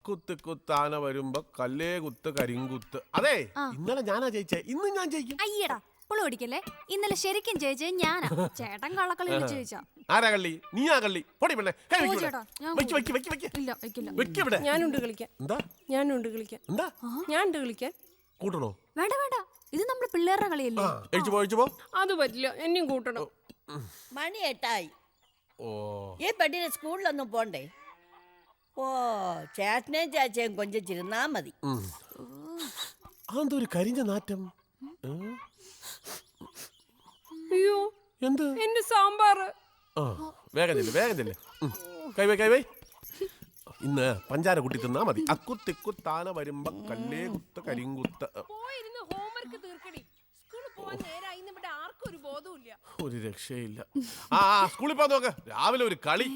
അക്കുത്ത് കുത്താന വരുമ്പോ കല്ലേ കുത്ത് കരിങ്കുത്ത്. അതെ, ഇന്നലെ ഞാനാ ജയിച്ചേ, ഇന്ന് ഞാൻ ജയിക്കും. അയ്യടാ പുളു പിടിക്കല്ലേ, ഇന്നലെ ശരിക്കും ജയിച്ചേ ഞാനാ. ചേട്ടൻ കള്ളക്കളി വിളിച്ചു ചോദിച്ചാ. ആരാ കള്ളി? നീയാ കള്ളി. പൊടി പെണ്ണെ, കൈ വെക്ക് ഇവിടെ. ചേട്ടാ, ഞാൻ വെക്ക് വെക്ക് വെക്ക് വെക്ക്. ഇല്ല വെക്കില്ല. വെക്ക് ഇവിടെ. ഞാനുണ്ട് കളിക്കാൻ. എന്താ? ഞാനുണ്ട് കളിക്കാൻ. എന്താ? ഞാനുണ്ട് കളിക്കാൻ. കൂട്ടണോ? വേണ്ട വേണ്ട, ഇത് നമ്മുടെ പിള്ളേരുടെ കളിയല്ലേ. എഴിച്ചു പോ. അത് പറ്റില്ല, എന്നെയും കൂട്ടണം. മണി 8 ഓ, ഈ പെണ്ണിന് സ്കൂളിലൊന്നും പോണ്ടേ? ഓ, ചേട്ടനെയും ചാച്ചയും കൊഞ്ചിച്ചിരുന്നാ മതി. അതെന്തോ ഒരു കരിഞ്ഞ നാറ്റം. അയ്യോ, എന്ത്? എന്റെ സാമ്പാർ. വേഗം ചെല്ല്. കൈവൈ. ഇന്ന് പഞ്ചാര കുട്ടി തിന്നാ മതി. അക്കുത്തിക്കുത്താന വരുമ്പോ കല്ലേ കുത്ത് കരിങ്കുത്ത്. പോയിരുന്ന് ഹോംവർക്ക് തീർക്കടി. സ്കൂളിൽ പോവാൻ നേരായി. ഇവിടെ ആർക്കും ഒരു ബോധവുമില്ല. ഒരു രക്ഷയില്ല. സ്കൂളിൽ പോ നോക്ക്, രാവിലെ ഒരു കളി.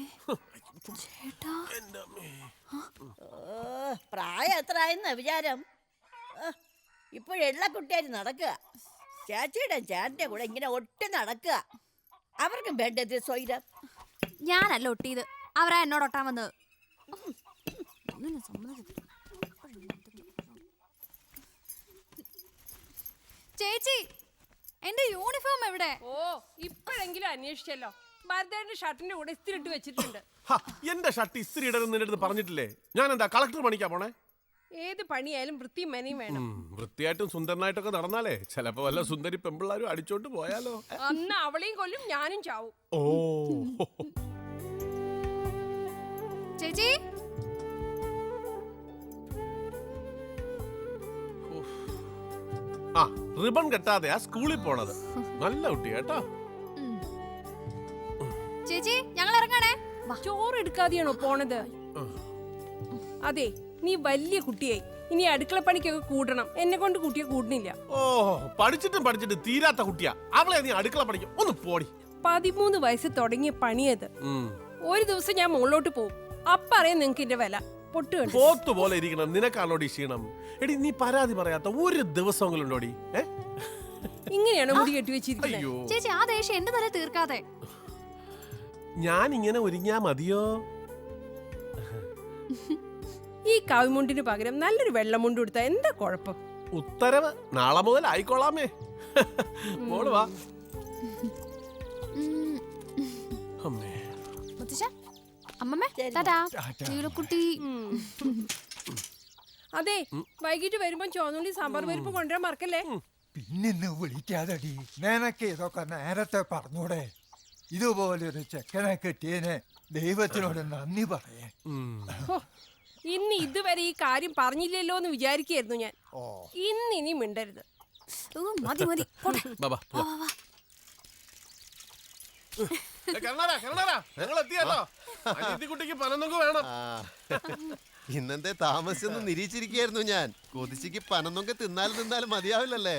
പ്രായം എത്ര ആയെന്ന വിചാരം? ഇപ്പോഴുള്ള കുട്ടിയായിട്ട് നടക്കുക. ചേച്ചിയുടെ ചേട്ടൻ്റെ കൂടെ ഇങ്ങനെ ഒട്ടി നടക്കുക. അവർക്കും വേണ്ടത് സ്വൈരം. ഞാനല്ല ഒട്ടിയത്, അവരാ എന്നോട് ഒട്ടാൻ വന്നത്. ചേച്ചി, എന്റെ യൂണിഫോം എവിടെ? ഓ, ഇപ്പോഴെങ്കിലും അന്വേഷിച്ചല്ലോ. ഭരതന്റെ ഷർട്ടിന്റെ കൂടെ ഇസ്തിരി ഇട്ട് വെച്ചിട്ടുണ്ട്. എന്റെ ഷർട്ട് ഇസ്തിരി ഇടരുന്ന് നിന്റെ അടുത്ത് പറഞ്ഞിട്ടില്ലേ? ഞാൻ എന്താ കളക്ടർ പണിക്കാ പോണേ? ഏത് പണിയായാലും വൃത്തിയും മെനയും വേണം. വൃത്തിയായിട്ടും സുന്ദരനായിട്ടൊക്കെ നടന്നാലേ ചിലപ്പോ വല്ല സുന്ദരി പെമ്പിള്ളാരും അടിച്ചോണ്ട് പോയാലോ. അന്ന് അവളെയും കൊല്ലും, ഞാനും ചാവും. ഓ, ചേച്ചി, റിബൺ കെട്ടാതെയാ സ്കൂളിൽ പോണത്. നല്ല കുട്ടി കേട്ടോ. ചേച്ചി ഞങ്ങൾ ഇറങ്ങണേ. ചോറ് എടുക്കാതെയാണോ പോണത്? അതെ, നീ വലിയ കുട്ടിയായി. ഇനി അടുക്കള പണിക്കൊക്കെ കൂട്ടണം. എന്നെ കൊണ്ട് കുട്ടിയെ കൂട്ടണില്ല. ഓ, പഠിച്ചിട്ടും തീരാത്ത കുട്ടിയാ. അവളെ നീ അടുക്കള പഠിക്കും. ഒന്ന് പോടി. 13 വയസ്സ് തുടങ്ങിയ പണിയത്. ഒരു ദിവസം ഞാൻ മുകളിലോട്ട് പോകും. അപ്പറിയാം നിങ്ങക്ക് എന്റെ വില. പോത്ത് പോലെ ഇരിക്കണം. നിനക്കാണോടി ക്ഷീണം? എടി, നീ പരാതി പറയാത്ത ഒരു ദിവസങ്ങളുണ്ടോടി? ഇങ്ങനെയാണോ മുടി കെട്ടിവെച്ചിരിക്കുന്നത്? അയ്യോ, ചേച്ചി ആ ദേഷ്യം എന്റെ തല തീർക്കാതെ. ഞാൻ ഇങ്ങനെ ഒരുങ്ങിയാ മതിയോ? ഈ കാവിമുണ്ടിന് പകരം നല്ലൊരു വെള്ളമുണ്ട് കൊടുത്താ എന്താ കുഴപ്പം? ഉത്തരവ് നാളെ മുതൽ ആയിക്കോളാമേ. മോള് വാ. അമ്മമ്മേ, ടാറ്റാ. ചീലക്കുട്ടി. അതെ, വൈകിട്ട് വരുമ്പോ ചോന്നുള്ളി സാമ്പാർ പരിപ്പ് കൊണ്ടുവരാൻ മറക്കല്ലേ. പിന്നിന്ന് വിളിക്കാതടി. നിനക്ക് ഇതൊക്കെ നേരത്തെ പറഞ്ഞൂടെ? ഇതുപോലൊരു ചെക്കനെ കിട്ടിയതിന് ദൈവത്തിനോട് നന്ദി പറയേ. ഇന്ന് ഇതുവരെ ഈ കാര്യം പറഞ്ഞില്ലല്ലോ എന്ന് വിചാരിക്കായിരുന്നു ഞാൻ. ഇനി മിണ്ടരുത്. മതി മതി. കുട്ടിക്ക് പനന്നൊക്കെ വേണം. ഇന്നത്തെ താമസിച്ചൊന്ന് നിരീക്ഷിച്ചിരിക്കായിരുന്നു ഞാൻ. കൊതിച്ചിക്ക് പനന്നൊക്കെ തിന്നാലും മതിയാവില്ലല്ലേ.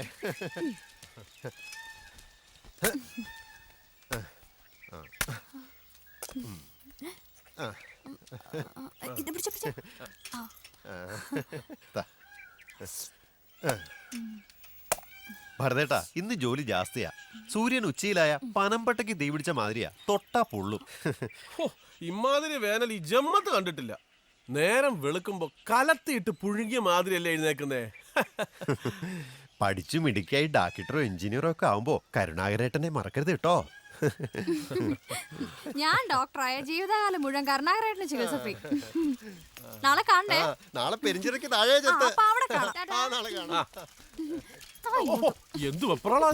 ഭരതേട്ടാ, ഇന്ന് ജോലി ജാസ്തിയാ. സൂര്യൻ ഉച്ചയിലായ പനമ്പട്ടയ്ക്ക് തീ പിടിച്ച മാതിരിയാ. തൊട്ടാ പൊള്ളും. ഇമാതിരി വേനൽ ഈ ജമ്മത്ത് കണ്ടിട്ടില്ല. നേരം വെളുക്കുമ്പോ കലത്തിയിട്ട് പുഴുങ്ങിയ മാതിരിയല്ലേ എഴുന്നേക്കുന്നേ. പഠിച്ചു മിടുക്കായി ഡാക്ടറോ എഞ്ചിനീയറോ ഒക്കെ ആവുമ്പോ കരുണാകരേട്ടനെ മറക്കരുത് കേട്ടോ. ഞാൻ ഡോക്ടറായ ജീവിതകാലം മുഴുവൻ കരുണാകരേട്ടന് ചികിത്സ ഫ്രീ. നാളെ കാണണ്ടേ? നാളെ പെരിഞ്ചിറക്ക് താഴെ ചെത്ത്. അവിടെ കാണാം. നാളെ കാണാം. എന്ത് വെപ്രാളാ?